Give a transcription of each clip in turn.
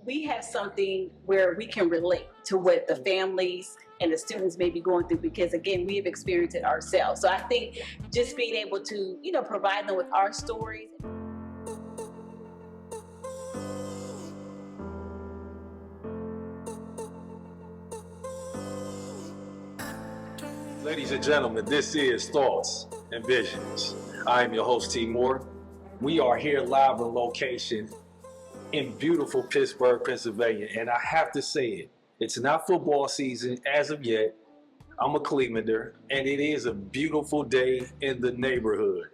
we have something where we can relate to what the families and the students may be going through, because again, we have experienced it ourselves. So I think just being able to, provide them with our stories. Ladies and gentlemen, this is Thoughts and Visions. I am your host, T. Moore. We are here live on location in beautiful Pittsburgh, Pennsylvania. And I have to say it, it's not football season as of yet. I'm a Clevelander, and it is a beautiful day in the neighborhood.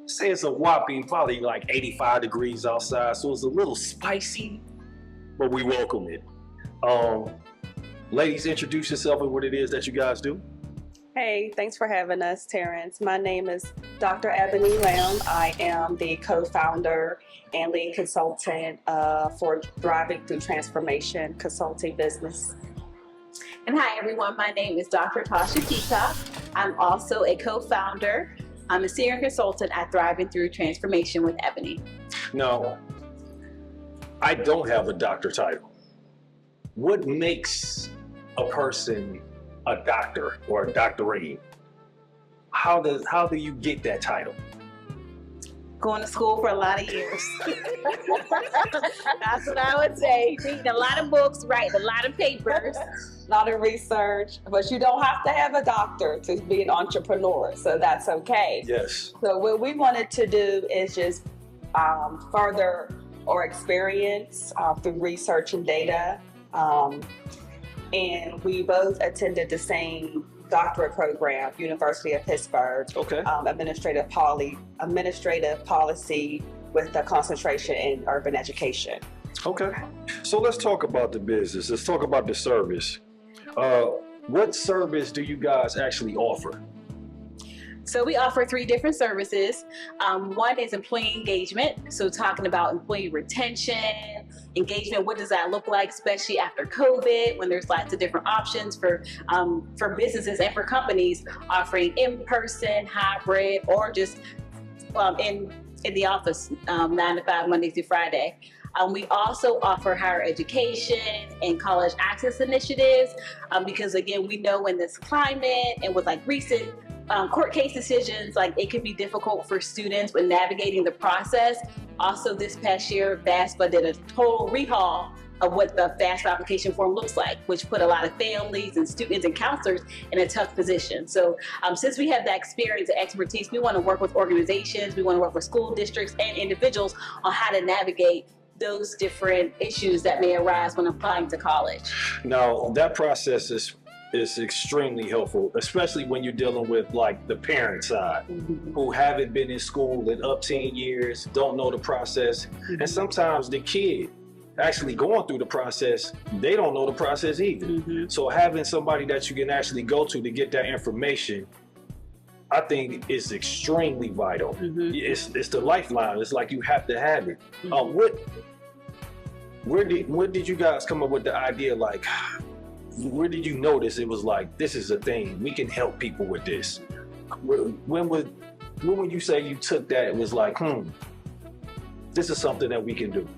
Say it's a whopping probably like 85 degrees outside, so it's a little spicy, but we welcome it. Ladies, introduce yourself and what it is that you guys do. Hey, thanks for having us, Terrence. My name is Dr. Ebonie Lamb. I am the co-founder and lead consultant for Thriving Through Transformation Consulting Business. And hi, everyone. My name is Dr. Tasha Peacock. I'm also a co-founder. I'm a senior consultant at Thriving Through Transformation with Ebonie. Now, I don't have a doctor title. What makes a person a doctor or a doctorate? How do you get that title? Going to school for a lot of years. That's what I would say. Reading a lot of books, writing a lot of papers. A lot of research, but you don't have to have a doctor to be an entrepreneur, so that's okay. Yes. So what we wanted to do is just further our experience through research and data. And we both attended the same doctorate program, University of Pittsburgh. Okay. Administrative policy with a concentration in urban education. Okay. So let's talk about the business. Let's talk about the service. What service do you guys actually offer? So we offer 3 different services. One is employee engagement. So talking about employee retention, engagement, what does that look like, especially after COVID, when there's lots of different options for businesses and for companies offering in-person, hybrid, or just in the office, 9 to 5, Monday through Friday. We also offer higher education and college access initiatives because again, we know in this climate and with like recent court case decisions, like it can be difficult for students when navigating the process. Also this past year, FAFSA did a total rehaul of what the FAFSA application form looks like, which put a lot of families and students and counselors in a tough position. So since we have that experience and expertise, we want to work with organizations, we want to work with school districts and individuals on how to navigate those different issues that may arise when applying to college. Now, that process is extremely helpful, especially when you're dealing with like the parent side who haven't been in school in up 10 years, don't know the process. And sometimes the kid actually going through the process, they don't know the process either. So having somebody that you can actually go to get that information, I think is extremely vital. It's the lifeline. It's like you have to have it. When did you guys come up with the idea? Like, where did you notice it was like, this is a thing, we can help people with this? When would you say you took that, it was like, this is something that we can do?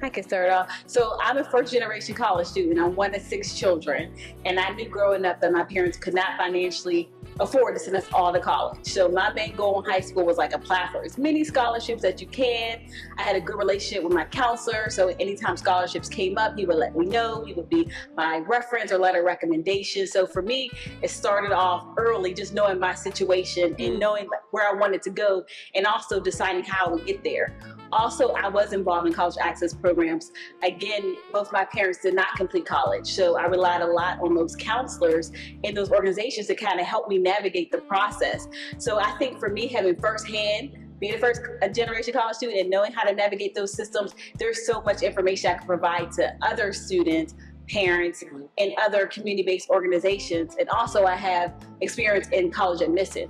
I can start off. So I'm a first generation college student. I'm one of 6 children. And I knew growing up that my parents could not financially afford to send us all to college. So my main goal in high school was like apply for as many scholarships as you can. I had a good relationship with my counselor. So anytime scholarships came up, he would let me know. He would be my reference or letter recommendation. So for me, it started off early, just knowing my situation and knowing where I wanted to go and also deciding how I would get there. Also, I was involved in college access programs. Again, both my parents did not complete college, so I relied a lot on those counselors and those organizations to kind of help me navigate the process. So I think for me, having firsthand, being a first generation college student and knowing how to navigate those systems, there's so much information I can provide to other students, parents, and other community-based organizations. And also I have experience in college admission.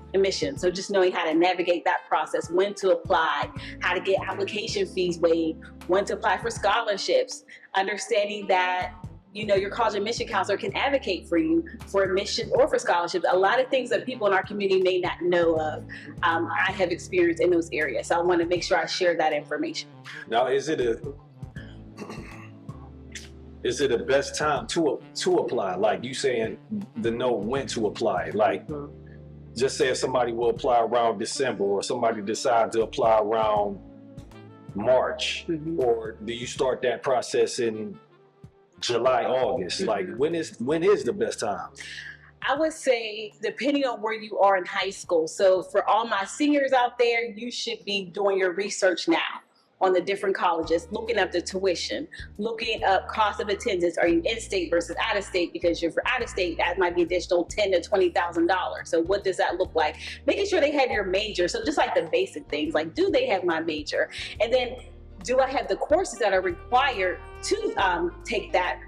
So just knowing how to navigate that process, when to apply, how to get application fees waived, when to apply for scholarships, understanding that your college admission counselor can advocate for you for admission or for scholarships. A lot of things that people in our community may not know of, I have experience in those areas. So I want to make sure I share that information. Now, is it is it the best time to apply? Like you saying to know when to apply. Like just say if somebody will apply around December, or somebody decides to apply around March, or do you start that process in July, August? Like when is the best time? I would say depending on where you are in high school. So for all my seniors out there, you should be doing your research now on the different colleges, looking up the tuition, looking up cost of attendance. Are you in-state versus out-of-state? Because if you're out-of-state, that might be additional $10,000 to $20,000. So what does that look like? Making sure they have your major. So just like the basic things, like do they have my major? And then do I have the courses that are required to take that,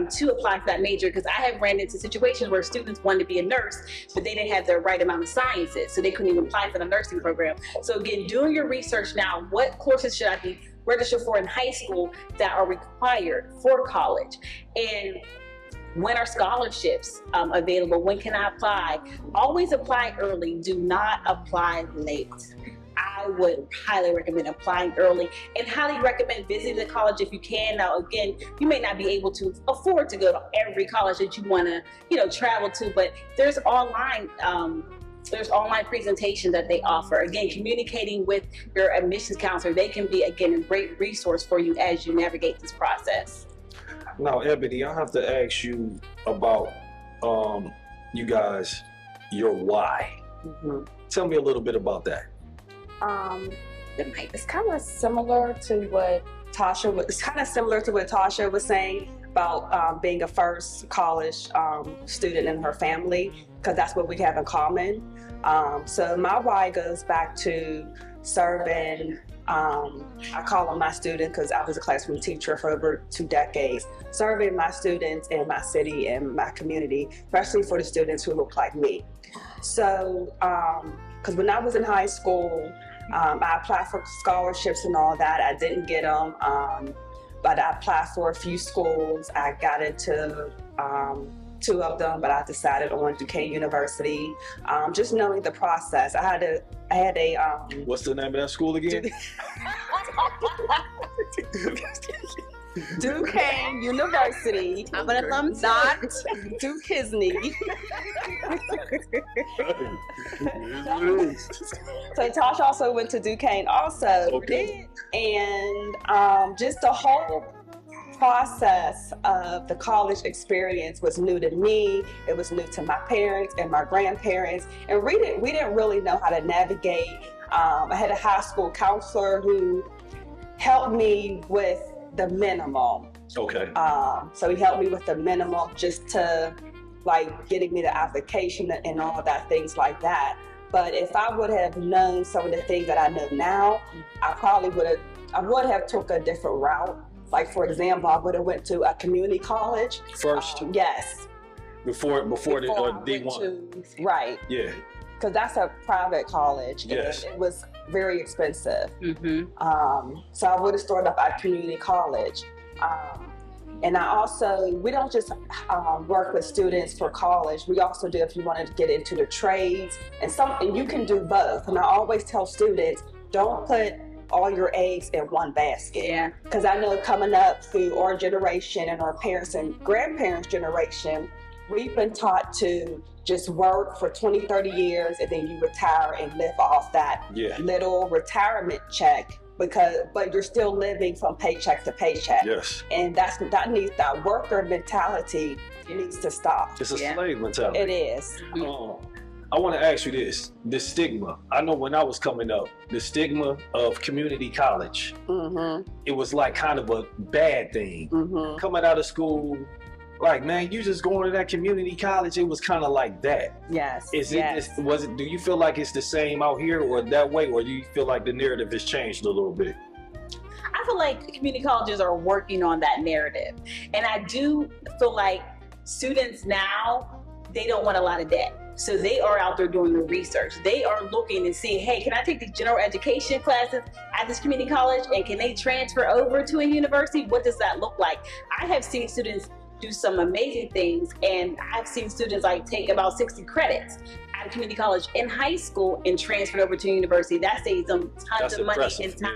to apply for that major? Because I have ran into situations where students wanted to be a nurse, but they didn't have the right amount of sciences, so they couldn't even apply for the nursing program. So again, doing your research now, what courses should I be registered for in high school that are required for college? And when are scholarships available? When can I apply? Always apply early. Do not apply late. I would highly recommend applying early, and highly recommend visiting the college if you can. Now, again, you may not be able to afford to go to every college that you want to, travel to, but there's online presentations that they offer. Again, communicating with your admissions counselor, they can be, again, a great resource for you as you navigate this process. Now, Ebonie, I have to ask you about you guys, your why. Tell me a little bit about that. It's kind of similar to what Tasha was saying about being a first college student in her family, because that's what we have in common. So my why goes back to serving, I call them my students because I was a classroom teacher for over 2 decades, serving my students in my city and my community, especially for the students who look like me. So, because when I was in high school, I applied for scholarships and all that. I didn't get them, but I applied for a few schools. I got into 2 of them, but I decided on Duquesne University. Just knowing the process, I had a. What's the name of that school again? Duquesne University. I'm gonna thumb not Duquesne. So Tasha also went to Duquesne also. Okay. And just the whole process of the college experience was new to me. It was new to my parents and my grandparents, and we didn't really know how to navigate. I had a high school counselor who helped me with the minimum. Okay. So he helped me with the minimum, just to like getting me the application and all that, things like that. But if I would have known some of the things that I know now, I would have took a different route. Like, for example, I would have went to a community college First? Yes. Before the D1? Right. Yeah. Because that's a private college. Yes. And it was very expensive. So I would have started off at community college. And we don't just work with students for college. We also do, if you wanted to get into the trades, and you can do both. And I always tell students, don't put all your eggs in one basket. Yeah. Because I know coming up through our generation and our parents and grandparents' generation, we've been taught to just work for 20, 30 years and then you retire and live off that little retirement check, but you're still living from paycheck to paycheck. Yes. And that worker mentality needs to stop. It's a slave mentality. It is. I want to ask you this, the stigma. I know when I was coming up, the stigma of community college, it was like kind of a bad thing. Coming out of school, like, man, you just going to that community college, it was kind of like that. Yes. Do you feel like it's the same out here or that way, or do you feel like the narrative has changed a little bit? I feel like community colleges are working on that narrative. And I do feel like students now, they don't want a lot of debt. So they are out there doing the research. They are looking and seeing, hey, can I take these general education classes at this community college, and can they transfer over to a university? What does that look like? I have seen students do some amazing things. And I've seen students like take about 60 credits out of community college in high school and transferred over to university. That saves them tons of money and time.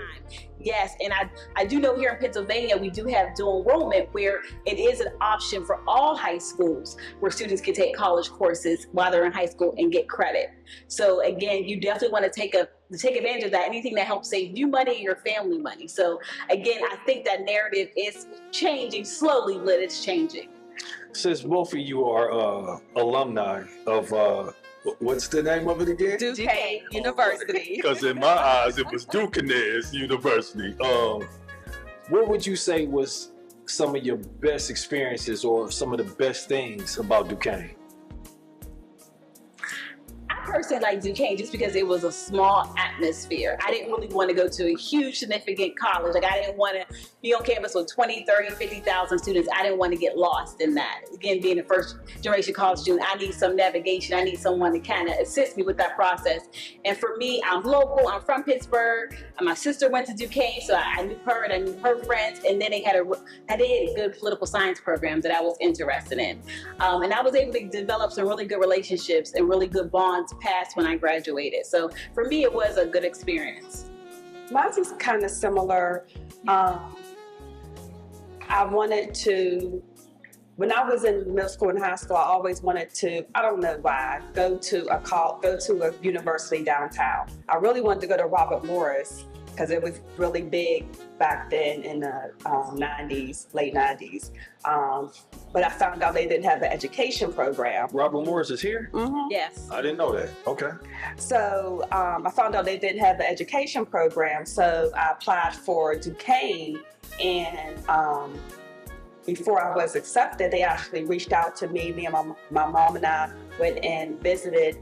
Yes, and I do know here in Pennsylvania, we do have dual enrollment where it is an option for all high schools where students can take college courses while they're in high school and get credit. So again, you definitely want to take advantage of that, anything that helps save you money and your family money. So again, I think that narrative is changing slowly, but it's changing. Since both of you are alumni of what's the name of it again? Duquesne University. Because in my eyes, it was Duquesne University. What would you say was some of your best experiences or some of the best things about Duquesne? I personally like Duquesne just because it was a small atmosphere. I didn't really want to go to a huge, significant college. Like, I didn't want to be on campus with 20, 30, 50,000 students. I didn't want to get lost in that. Again, being a first generation college student, I need some navigation. I need someone to kind of assist me with that process. And for me, I'm local. I'm from Pittsburgh. My sister went to Duquesne, so I knew her and I knew her friends. And then they had a good political science program that I was interested in. And I was able to develop some really good relationships and really good bonds past when I graduated. So for me, it was a good experience. Mine is kind of similar. I wanted to, when I was in middle school and high school, I always wanted to, I don't know why, go to a university downtown. I really wanted to go to Robert Morris because it was really big back then in the 90s, late 90s. But I found out they didn't have an education program. Robert Morris is here? Mm-hmm. Yes. I didn't know that. Okay. So I found out they didn't have an education program, so I applied for Duquesne, and before I was accepted, they actually reached out to me. Me and my mom and I went and visited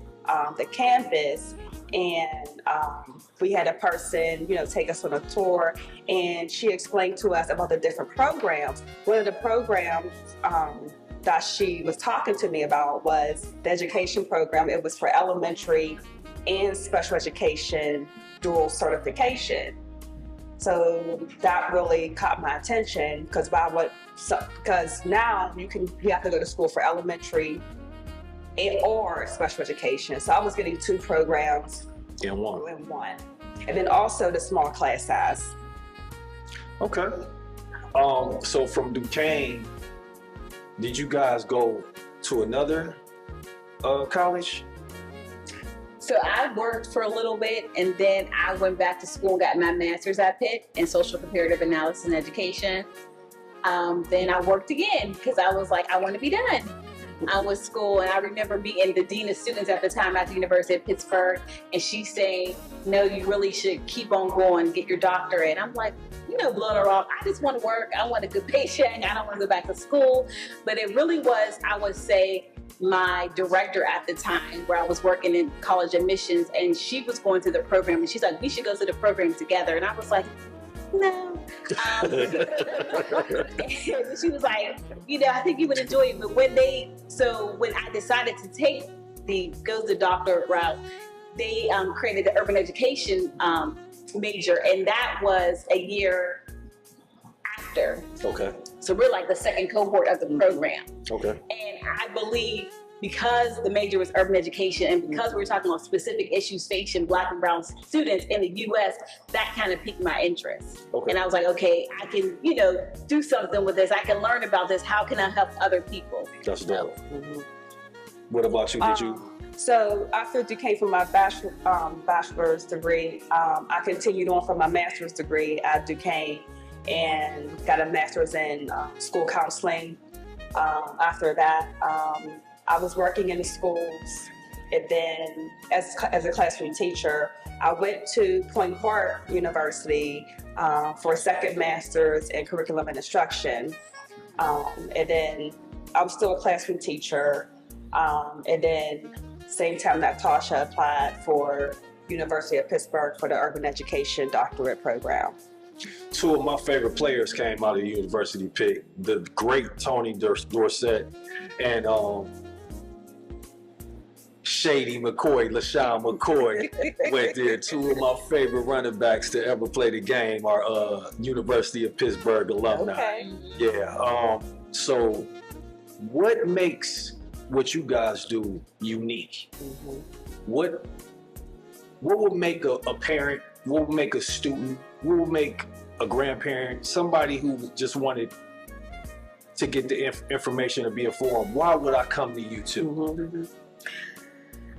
the campus, and we had a person, take us on a tour, and she explained to us about the different programs. One of the programs that she was talking to me about was the education program. It was for elementary and special education dual certification. So that really caught my attention because now you have to go to school for elementary or special education. So I was getting two programs in one. And then also the small class size. Okay. So from Duquesne, did you guys go to another college? So I worked for a little bit, and then I went back to school and got my master's at Pitt in social comparative analysis and education. Then I worked again because I was like, I want to be done. I was school, and I remember being the dean of students at the time at the University of Pittsburgh, and she's saying, no, you really should keep on going, get your doctorate. I'm like, blowing her off. I just want to work. I want a good paycheck. I don't want to go back to school. But it really was, I would say, my director at the time where I was working in college admissions, and she was going through the program, and she's like, we should go through the program together. And I was like, no. And she was like, I think you would enjoy it. But when I decided to go the doctorate route, they created the urban education major, and that was a year after. Okay. So we're like the second cohort of the program. Okay. And I believe because the major was urban education, and because we were talking about specific issues facing Black and brown students in the U.S., that kind of piqued my interest. Okay. And I was like, okay, I can, do something with this. I can learn about this. How can I help other people? That's dope. Mm-hmm. What about you? Did you? So after Duquesne for my bachelor's degree, I continued on for my master's degree at Duquesne and got a master's in school counseling. After that, I was working in the schools, and then as a classroom teacher, I went to Point Park University for a second master's in curriculum and instruction. And then I was still a classroom teacher. And then same time that Tasha applied for University of Pittsburgh for the urban education doctorate program. Two of my favorite players came out of the University pick, the great Tony Dorsett and Shady McCoy, LaShawn McCoy went there. Two of my favorite running backs to ever play the game are University of Pittsburgh alumni. Okay. Yeah. So what makes what you guys do unique? What would make a parent, what would make a student, what would make a grandparent, somebody who just wanted to get the information or be informed, why would I come to you too?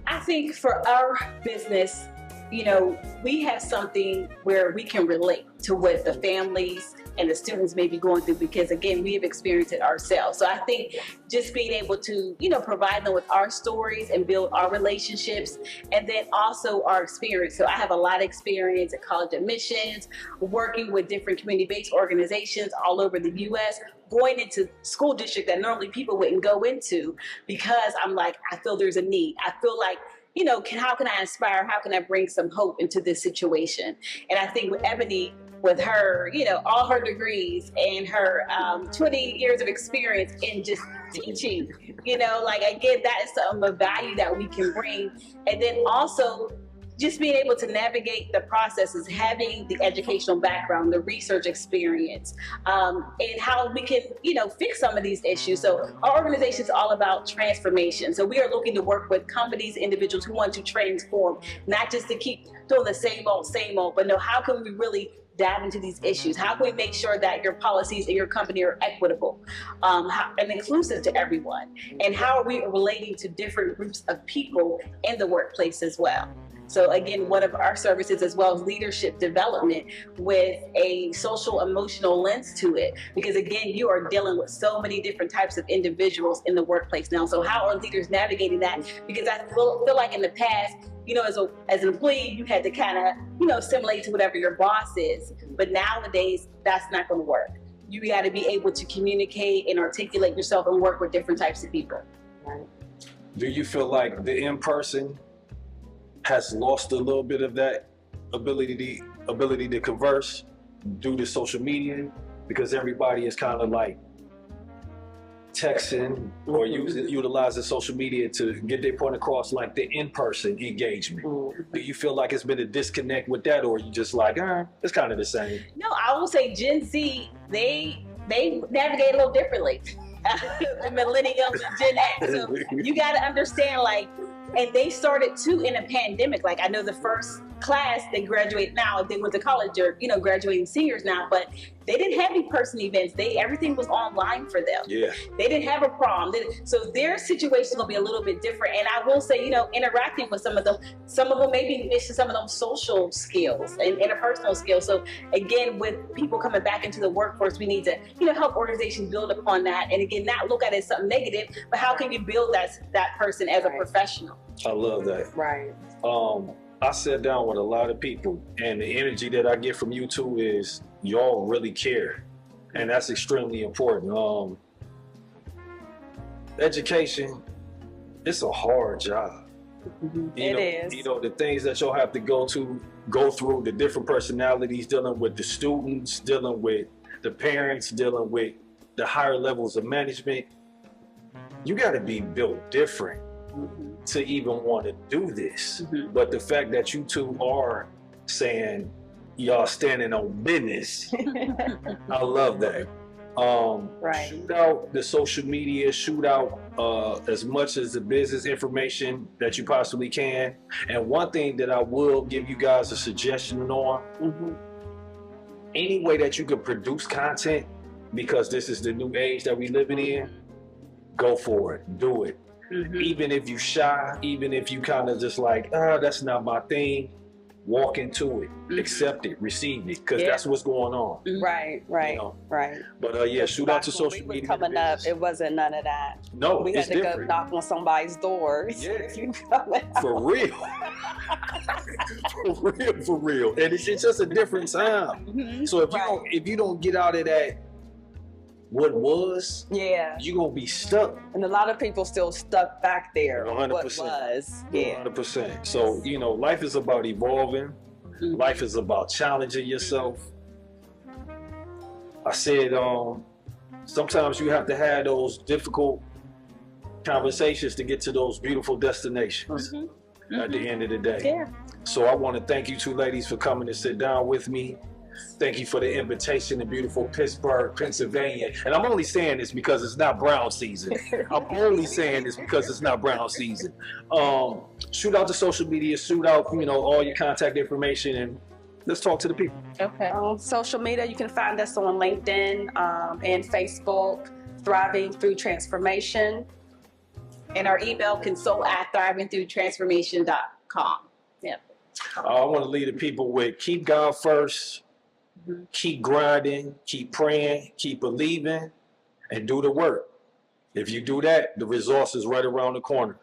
I think for our business, you know, we have something where we can relate to what the families and the students may be going through, because again, we have experienced it ourselves. So I think just being able to, you know, provide them with our stories and build our relationships, and then also our experience. So I have a lot of experience at college admissions, working with different community-based organizations all over the US, going into school district that normally people wouldn't go into, because I'm like, I feel there's a need. I feel like, you know, how can I inspire? How can I bring some hope into this situation? And I think with Ebonie, with her, you know, all her degrees and her 20 years of experience in just teaching, you know, like again, that is some of the value that we can bring. And then also just being able to navigate the processes, having the educational background, the research experience, and how we can, you know, fix some of these issues. So our organization is all about transformation. So we are looking to work with companies, individuals who want to transform, not just to keep doing the same old, but no, how can we really dive into these issues? How can we make sure that your policies and your company are equitable and inclusive to everyone? And how are we relating to different groups of people in the workplace as well? So again, one of our services as well is leadership development with a social emotional lens to it. Because again, you are dealing with so many different types of individuals in the workplace now. So how are leaders navigating that? Because I feel like in the past, you know, as an employee, you had to kind of, you know, assimilate to whatever your boss is. But nowadays, that's not going to work. You got to be able to communicate and articulate yourself and work with different types of people. Right. Do you feel like the in-person has lost a little bit of that ability to converse due to social media, because everybody is kind of like texting or utilizing social media to get their point across, like the in-person engagement? Do you feel like it's been a disconnect with that, or you just like, it's kind of the same? No, I will say Gen Z, they navigate a little differently. The millennials and Gen X. So you got to understand, like, and they started too in a pandemic. Like I know the first class they graduate now, they went to college, or you know, graduating seniors now, but they didn't have in-person events. Everything was online for them. Yeah. They didn't have a prom. So their situation will be a little bit different. And I will say, you know, interacting with some of them maybe missing some of those social skills and interpersonal skills. So again, with people coming back into the workforce, we need to, you know, help organizations build upon that. And again, not look at it as something negative, but how can you build that person as a professional? I love that. Right. I sat down with a lot of people, and the energy that I get from you two is y'all really care, and that's extremely important. Education, it's a hard job. It is. You know, the things that y'all have to go through, the different personalities, dealing with the students, dealing with the parents, dealing with the higher levels of management. You got to be built different to even want to do this. But the fact that you two are saying y'all standing on business, I love that. Right. Shoot out the social media, shoot out as much as the business information that you possibly can. And one thing that I will give you guys a suggestion on, any way that you can produce content, because this is the new age that we living in, go for it, do it. Even if you shy, even if you kind of just like, that's not my thing, walk into it, accept it, receive it, because that's what's going on. Right. You know? Right. But shoot out to social media. Coming up, it wasn't none of that. No, we had to go knock on somebody's door. Yeah. For real. For real. And it's just a different time. So if you don't get out of that, what was, you're gonna be stuck. And a lot of people still stuck back there. 100%. What was, 100%. So, you know, life is about evolving. Life is about challenging yourself. I said, sometimes you have to have those difficult conversations to get to those beautiful destinations at the end of the day. So I want to thank you two ladies for coming to sit down with me. Thank you for the invitation to beautiful Pittsburgh, Pennsylvania. And I'm only saying this because it's not brown season. I'm only saying this because it's not brown season. Shoot out the social media, shoot out, all your contact information, and let's talk to the people. Okay. On social media, you can find us on LinkedIn and Facebook, Thriving Through Transformation. And our email, consult@thrivingthroughtransformation.com. Yep. I want to leave the people with keep God first, keep grinding, keep praying, keep believing, and do the work. If you do that, the results is right around the corner.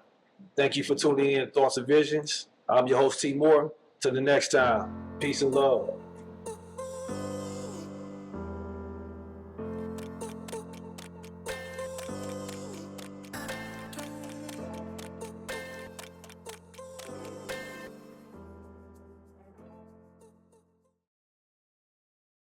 Thank you for tuning in to Thoughts and Visions. I'm your host, T. Moore. Till the next time, peace and love.